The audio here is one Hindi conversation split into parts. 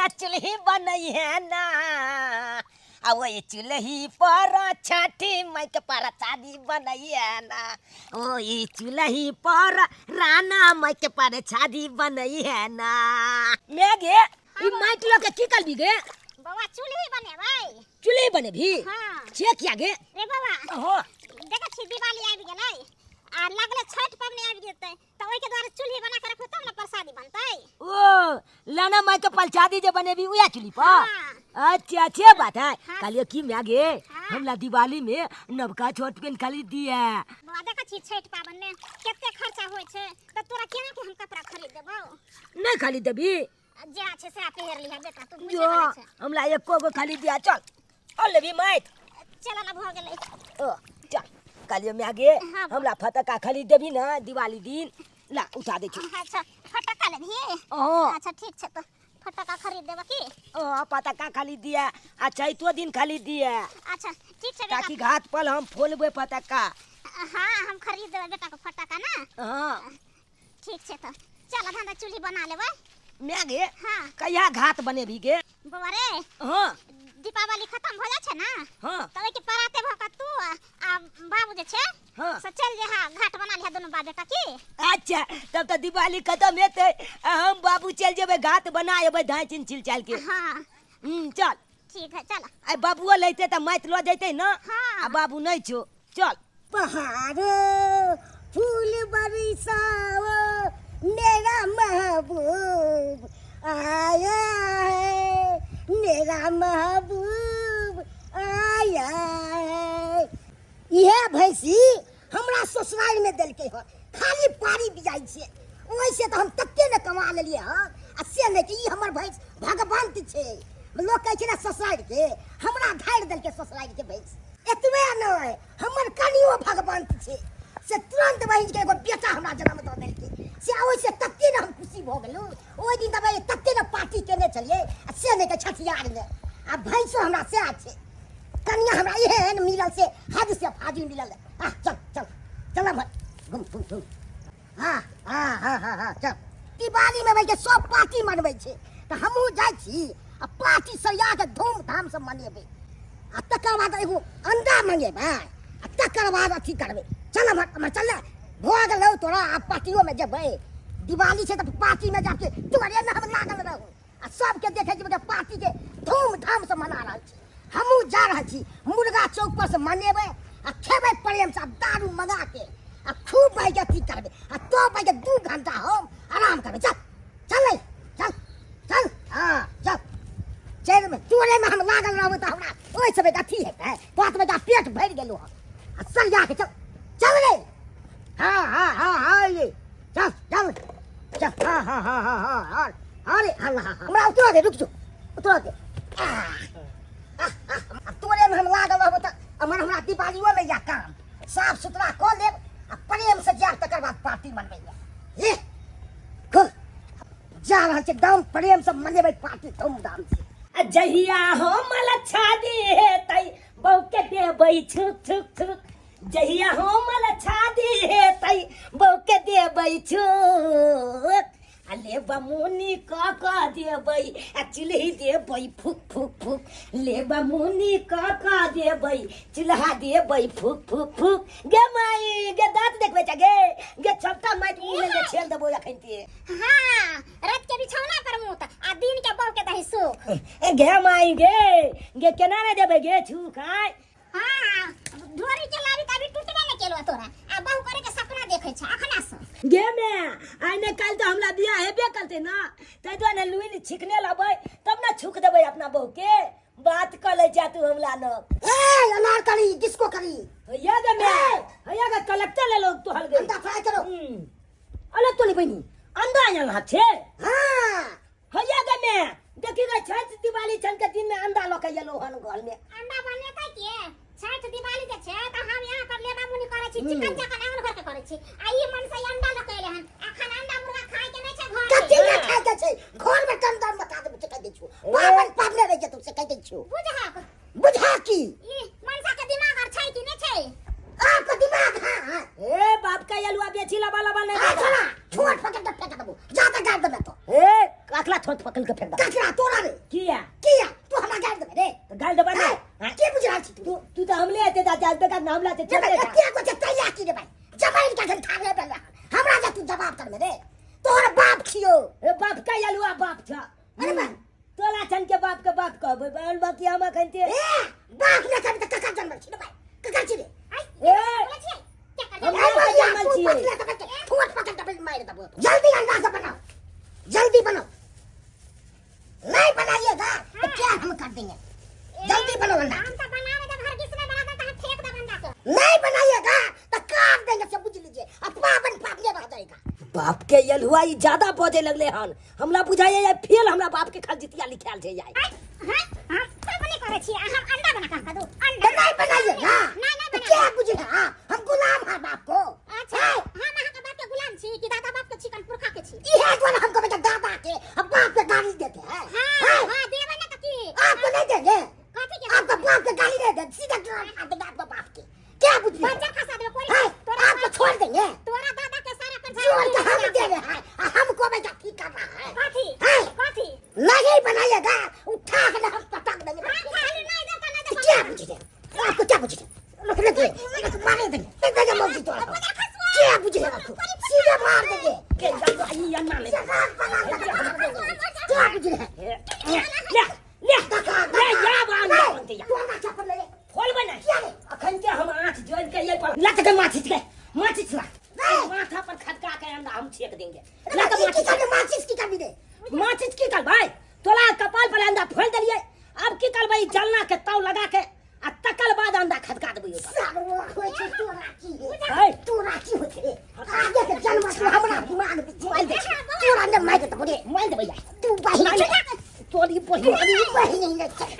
चूल्ही बनई है ना वही चूल्ही पर छठी माई के पर शादी बनई है ना वही चूल्ही पर राना माई के पर शादी बनई है ना मैं गे ई माइट लोग के की कर दी गे बाबा चूल्ही बने भाई चूल्ही बने भी हां छे किया गे रे बाबा हो देखा छी दिवाली आबि गेलै आ लगले छठ पबनी आबि जेतै त ओइ के द्वारा चूल्ही बना के रखो तब न प्रसादी बनतै ओ लाना माई के प्रसादी जे बने भी उया चूल्ही पर अच्छा अच्छे बात है कालियो की मैं गे हमला दिवाली में नवका छोट पेन खाली दिया बाबा देखा छी छठ पाबन में केते खर्चा होय छै त तोरा केना के हम कपड़ा खरीद देबौ नहीं खाली देबी जे अच्छे से पहिर लिहा बेटा तू जो हमला एको गो खाली दिया चल और लेबी माइट चल ना भ गेलै ओ चल कालियो में आगे हमला फटका खाली देबी ना दिवाली दिन ला उठा दे छी अच्छा फटका लेबी अच्छा ठीक छै त फटका खरीद देबा की फटका खाली दिया अच्छा तो दिन खाली दिया अच्छा ठीक छै बेटा ताकि घाट पर हम फोलबे फटका हां हम खरीद देबे बेटा के फटका ना हां ठीक छै त चल धंधा चूल्ही बना लेबै मैं गे हां कहिया घाट बने भी गे बाबा रे हां दीपावली खत्म हो जाय छै ना हां तबे के पराते भका तू आ बाबू जे छै हां से चल जे हां घाट बना लिया दोनों बाप बेटा की अच्छा तब तो दिवाली खत्म हेते हम बाबू चल जेबे घाट बनाएबे धाय चिन छिल चाल के हां चल ठीक है चल आई बाबूओ लेते त माइट लो जैते ना हां आ बाबू नहीं छो चल पहाड़ फूल बरसाओ मेरा महबूब आया है मेरा महबूब आया है ये भैंसी हमरा ससुराल में देलके हो खाली पारी बिजाई छे ओइसे तो हम तत्ते न कमा लेलिए ह आ से नहीं कि ई हमर भैंस भगवंत छे लोग कहे छे ना ससुराल के हमरा धार देलके ससुराल के भैंस एतबे नहीं हमर कनियो भगवंत छे से तुरंत बहिन के एगो बेटा हमरा जन्म द देलके से ओइसे तत्ते न हम खुशी भ गेलु ओइ दिन दबे तत्ते न पार्टी केने चलिए आ से नहीं के छठियार में आ भैंसो हमरा से आछे कनिया हमरा एहन मिलल से हद से फाजी मिलल चल चल चल घूम घूम घूम हाँ चल दिवाली में भाई के सब पार्टी मनबै छे त हमहू जाय छी आ पार्टी सरिया के धूमधाम से मनेबै आ तकर बाद एगो अंडा मंगेबै आ तकर बाद अथी करबै चल हम चल भ गेलौ तोरा आ पार्टियों में जेबै दिवाली छै त पार्टी में जाके तोरे में हम लागल रहू आ सबके देखे छी पार्टी के धूमधाम से मना रहल छी हमहू जा रहल छी मुर्गा चौक पर से मनेबै आ खेबै प्रेम से दारू मंगा के आ खूब भाई के अथी करबै आ तो भाई के 2 घंटा हम आराम करबै चल चल चल चल हां चल चल में तोरे में हम लागल रहबै त हमरा ओइ सब अथी हेतै बात में पेट भर गेलो आ सरिया के चल चल रे हाँ ये चल चल चल हाँ अरे अल्लाह हमरा उतरा दे रुक जो उतरा दे तोरे में हम लागल रहबै त हमरा दिवालियो में या काम साफ सुथरा क लेब आ प्रेम से जाब तकर बाद पार्टी मनबै ये जा रहल छै एकदम प्रेम से मनेबै पार्टी धूमधाम से जहिया हम शादी हेतै बहू के देबै छुक छुक छुक जहिया हम शादी हेतै बहू के देबै छुक आ लेबा मुनी क देबै आ चूल्ही देबै फुक फुक फुक लेबा मुनी क देबै चूल्हा देबै फुक फुक फुक गे माई गे दांत देखबै छ गे छोटा माइट मुंह में छेल देबो अखन ते हां रात के बिछौना पर मुत आ दिन के बहू के दही सुख ए गे माई गे केना रे देबै गे छू खाय हां ढोरी के लारी तभी टूटबे न केलो तोरा आ बहू करे के सपना देखे छ अखना से गे मैं आइने काल तो हमला बियाह हेबे करते ना तै तो ने लुइन छिकने लबै तब ना छुक देबै अपना बहू के बात कर ले जा तू हमला न ए अनार करी किसको करी भैया गे मैं भैया का कलेक्टर ले लोग तो हल गए अंडा फ्राई करो अले तो ले बनी अंडा यहाँ छे हां भैया गे मैं देखी रे छठ दिवाली चल के दिन में अंडा लो के येलो हन घर में अंडा बने का के छठ दिवाली के छै त हम यहाँ पर लेबा मुनी करे छी चिकन चकन एहन घर के करे छी आ ई मन से अंडा लकैले हन अखन अंडा मुर्गा खाए के नै छै घर कथि ना खाए के छै घर में कम दाम बता दे कह दे छु बाबन पागले रह जतौ से कह दे छु बुझा की ई मनसा के दिमाग और छै कि नै छै आपका दिमाग हां ए बाप का येलुआ बेची लबा लबा नहीं छोड़ पकड़ के फेंक दबो ज्यादा गाड़ दे तो ए अखला थोत पकड़ के फेंक दे कचरा तोरा रे किया किया तू हमरा गाड़ दे रे तो गाल दबा ना के बुझा छी तू तू तो हमले आते दा जाल का नाम लाते जब चले क्या को तैयार की रे भाई जमाइन का घर ठाने पे हमरा जा तू जवाब कर रे तोर बाप छियो ए बाप का यलुआ बाप था अरे बा तोला छन के बाप कहबे बहन बाकी हम कहते ए बाप ने कभी तक का जन्म छी रे भाई कका छी रे ए बोले छी क्या कर हम का जन्म छिए फुट पकड़ के मार दबो जल्दी अंडा का बनाओ जल्दी बनाओ नहीं बनाइएगा तो क्या हम कर देंगे जल्दी बनाओ अंडा हम तो बनाने जब हर किसने बना देता है फेंक दे बंदा को नहीं बनाइएगा तो काट देंगे सब बुझ लीजिए अब पावन पाप ये रह जाएगा बाप के यलुआ ई ज्यादा पौधे लगले हन हमरा बुझाए ये फेल हमरा बाप के खलजितिया लिखाल छै जाय हां हां सब नहीं करे छी हम अंडा बना के दो तो अंडा नहीं बनाइएगा नहीं तो क्या बुझे हम गुलाम हैं बाप को अच्छा हम अहाँ के बाप के गुलाम छी कि दादा बाप के छी कन पुरखा के छी ये तो हमको बेटा दादा के अब बाप के गाली देते हैं हां हां देवे ना की आपको नहीं देंगे कथी के आपका बाप के गाली नहीं देंगे सीधा ड्राम आपके बाप के क्या बुझे बच्चा खसा देवे कोई तोरा आपको छोड़ देंगे तोरा दादा के सारा कर जोड़ के हम दे रहे हैं हमको बेटा ठीक कर रहा है कथी कथी नहीं बनाइएगा उठा के हम पटक देंगे खाली नहीं देता नहीं तो क्या बुझे आपको क्या बुझे मारे देंगे देंगे मौजी तो क्या बुझे आपको सीधे मार देंगे के जाओ ई अन्ना ले क्या बुझे ले या बान बनते या तोरा चप्पल ले खोल बना अखन के हम आंख जोड़ के ये पर लट के माछिस ला माथा पर खटका के अंडा हम छेक देंगे लट के माचिस की कमी दे माचिस की कर भाई तोला कपाल पर अंडा फोड़ देलिए अब की कर भाई जलना के ताव लगा के आ तकल बाद अंडा खटका देबै ऊपर तू राखी होते आगे के जन्म से हमरा दिमाग में मार दे तोरा ने मार के बोले मार देबै जा तू बहिन तोरी बहिन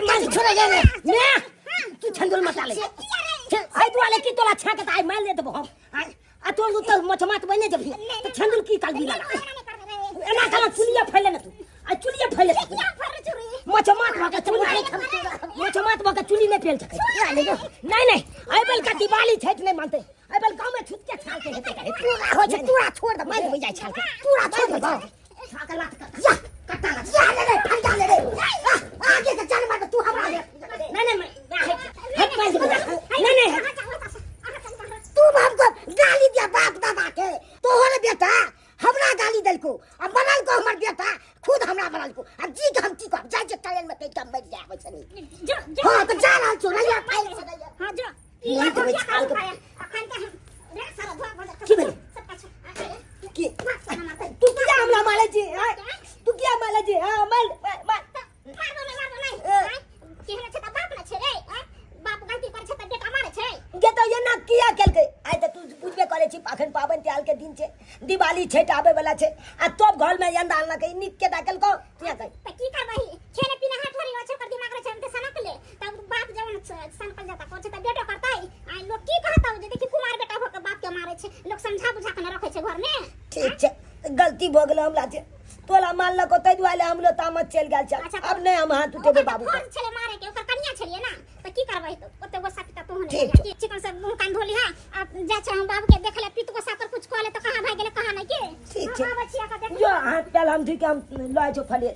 मार छोड़ दे ने तू छंदुल मचा ले आई तू वाले की तोला छा के आई मार ले देबो हम आ तो मचमात बने जब तो छंदुल की काल भी लगा एना कला चुलिया फैले न तू आ चुलिया फैले मचमात भका चुली नहीं फेल सके नहीं आई बल का दिवाली छैठ नहीं मानते आई बल गांव में छुट्टियां छाल के हेते हो जा तू छोड़ दे मार जाय छाल के तू छोड़ दे छाका लात कर जा कट्टा ला ले फंदा ले आगे के जन्म में तू हमरा नहीं हट मार दे नहीं तू हमको गाली दिया बाप दादा के तोहरे बेटा हमरा गाली देल को अब बनल को हमर बेटा खुद हमरा बनल को अब जी के हम की कर जाय जे ट्रेन में कहीं मर जाए वैसे हां तो जा रहा चोरैया पाई से हां जो ये तो छाल के अखन के हम रे सारा धोआ भजा की भेल सब अच्छा की तू क्या हमला माले जी तू क्या माले जी हां मार मारबो नहीं केहने छ त बाप ना छे रे बाप गलती कर छ त बेटा मारे छे के तो ये ना किया केल के आइ त तू बुझबे करे छी पाखन पावन त्याल के दिन छे दिवाली छे आबे वाला छे आ तब घर में अंडा आनला के निक के डाकल को किया कहि त की करबही खेने पीने हाथ थोड़ी अच्छा कर दिमाग रे छे त सनक ले तब बाप जवन सनकल जाता को छ त बेटो करताई आ लोग की कहता जे देखी कुमार बेटा हो के बाप के मारे छे लोग समझा बुझा के न रखे छे घर में ठीक छे गलती भ गेल हमरा छे तोला मान ल को तै दुआले हम लो तामत चल गेल छ अब नहीं हम हाथ उठेबे बाबू फोन छले मारे के ओकर कन्या छलिए ना त की करबही ओते गोसा पिता तो होने ठीक की चिकन से मुंह कान धोली हां अब जा छ हम बाबू के देखले पित गोसा पर कुछ कहले तो कहां भाग गेले कहां नहीं के ठीक छे बचिया का देख जो हाथ पेल हम ठीक हम लय जो फले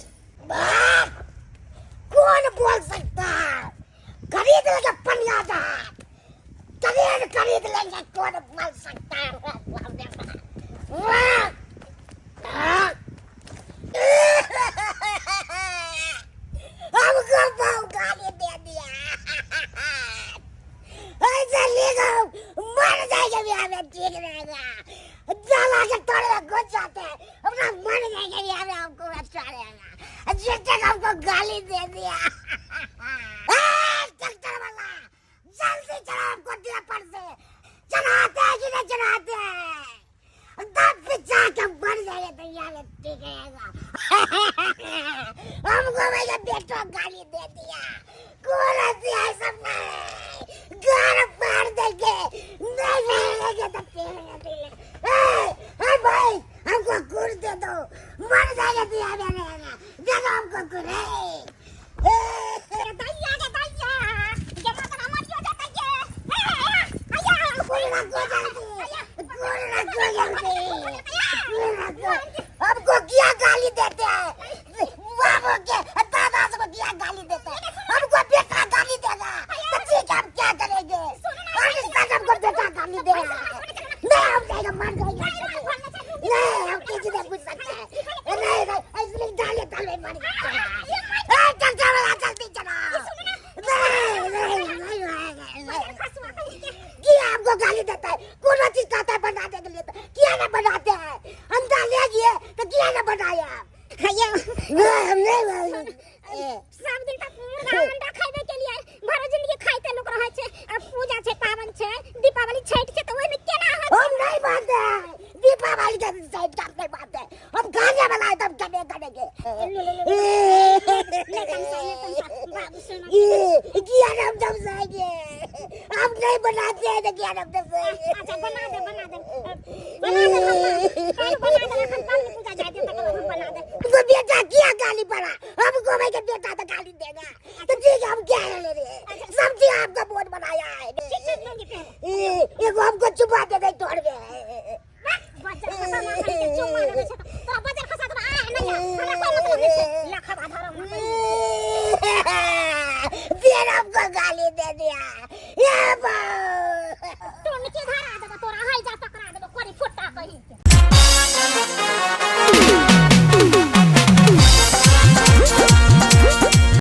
कौन बोल सकता खरीद लेगा पनिया जा खरीद लेंगे कौन बोल सकता हमको बहुत गाली दे दिया ऐसा लेगा मर जाएगा भी हमें ठीक रहेगा जला के तोड़े में घुस जाते हैं अपना मर जाएगा भी हमें हमको अच्छा रहेगा जिसने हमको गाली दे दिया ट्रैक्टर वाला जल्दी चला हमको दिया पर से चलाते हैं कि नहीं चलाते हैं दम पिछा के मर जाएगा तो यहाँ ठीक रहेगा हमको मेरे बेटो गाली दे दिया कौन दिया सब घर मार देंगे नहीं मिलेंगे तो फिर भाई हमको गुड़ दे दो मर जाएगा तो यहाँ रहेगा दे दो हमको गुड़ दैया जमा कर मत जो जाता है गुड़ ना गुड़ जल्दी हमको क्या गाली देते हैं नहीं सब दिन तक मुर्गा अंडा खाइबे के लिए भरो जिंदगी खाइते लोग रहे छे। अब पूजा छे, पावन छे, दीपावली छठ छे, तो ओइ में केना होत? हम नहीं मानते हैं दीपावली के साइड का नहीं मानते हैं। हम गाने बनाए तब कने करेंगे ले तम बाबू सुनो। ये किया हम जब जाएंगे हम नहीं बनाते हैं तो किया हम जब जाएंगे। अच्छा बना दे हम कल पूजा जाए दे तक हम बना दे। उनको बेटा किया गाली पड़ा हमको भाई के बेटा तो गाली देगा तो ठीक है हम क्या ले रहे हैं सब चीज आपका बोर्ड बनाया है। शिक्षक लूंगी पहले एगो हमको छुपा दे गई तोड़ गए बच्चा खसा मार के चुम मार दे तो बच्चा खसा तो आ नहीं हमरा कोई मतलब नहीं छे। लखा आधार फिर हमको गाली दे दिया ये